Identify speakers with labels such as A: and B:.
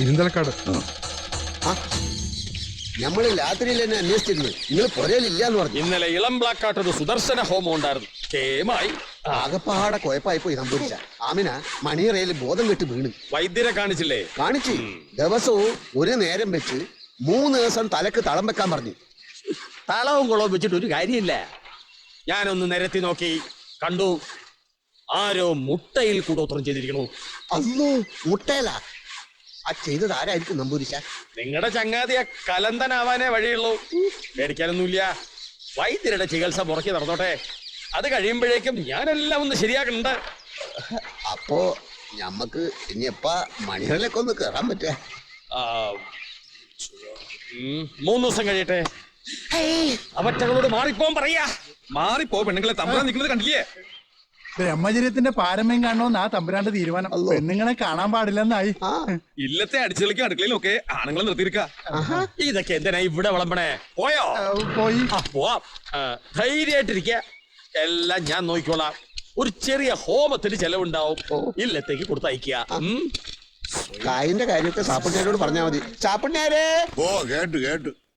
A: ഇരുന്തലക്കാട്.
B: നമ്മള് രാത്രിയിൽ തന്നെ അന്വേഷിച്ചിരുന്നു, നിങ്ങൾ പുരയിലില്ലാന്ന് പറഞ്ഞു.
C: ഇന്നലെ ഇളം ബ്ലാക്കാട്ടൊരു സുദർശന ഹോമം ഉണ്ടായിരുന്നു. കേമായി
B: ആകപ്പാടെ കുഴപ്പമായി പോയി സംഭവിച്ച. ആമിന മണിയറയിൽ ബോധം കെട്ട് വീണ്.
C: വൈദ്യരെ കാണിച്ചില്ലേ?
B: കാണിച്ചു. ദിവസവും ഒരു നേരം വെച്ച് 3 ദിവസം തലക്ക് തളം വെക്കാൻ പറഞ്ഞു.
C: തളവും കുളവും വെച്ചിട്ട് ഒരു കാര്യമില്ല. ഞാനൊന്ന് നിരത്തി നോക്കി, കണ്ടു ആരോ മുട്ടയിൽ കൂടോത്രം ചെയ്തിരിക്കണു.
B: അല്ലോ, മുട്ടയില. ആ ചെയ്തത് ആരായിരിക്കും നമ്പൂരിശ?
C: നിങ്ങളുടെ ചങ്ങാതിയ കലന്തനാവാനേ വഴിയുള്ളൂ. പേടിക്കാനൊന്നുമില്ല. വൈദ്യരുടെ ചികിത്സ മുറക്കി നടന്നോട്ടെ. അത് കഴിയുമ്പോഴേക്കും ഞാനെല്ലാം ഒന്ന് ശരിയാക്കണുണ്ട്.
B: അപ്പോ ഞമ്മക്ക് ഇനി എപ്പാ മണിയറയിലേക്ക് ഒന്ന് കേറാൻ പറ്റേ?
C: 3 ദിവസം കഴിയട്ടെ. അവറ്റകളോട് മാറിപ്പോൻ പറയാ.
A: മാറിപ്പോ, പെണ്ണുങ്ങളെ തമ്മിൽ നിൽക്കുന്നത് കണ്ടില്ലേ?
D: ബ്രഹ്മചര്യത്തിന്റെ പാരമ്യം കാണണമെന്ന് ആ തമ്പുരാന്റെ തീരുമാനം. പെണ്ണുങ്ങളെ കാണാൻ പാടില്ലെന്നായി.
A: ഇല്ലത്തെ അടിച്ചുകളിക്കും അടുക്കളയിലൊക്കെ ആണുങ്ങളെ നിർത്തിയിരിക്ക.
C: ഇതൊക്കെ എന്തിനാ ഇവിടെ വിളമ്പണേ? പോയോ?
D: പോയി.
C: പോവാം. ധൈര്യമായിട്ടിരിക്ക. എല്ലാം ഞാൻ നോക്കിക്കോളാം. ഒരു ചെറിയ ഹോമത്തിന് ചെലവുണ്ടാവും. ഇല്ലത്തേക്ക് കൊടുത്തയക്കുക.
B: കായിന്റെ കാര്യമൊക്കെ ചാപ്പണ്ണേരോട് പറഞ്ഞാ മതി. ചാപ്പണ്ണേരേ.
E: ഓ കേട്ടു കേട്ടു.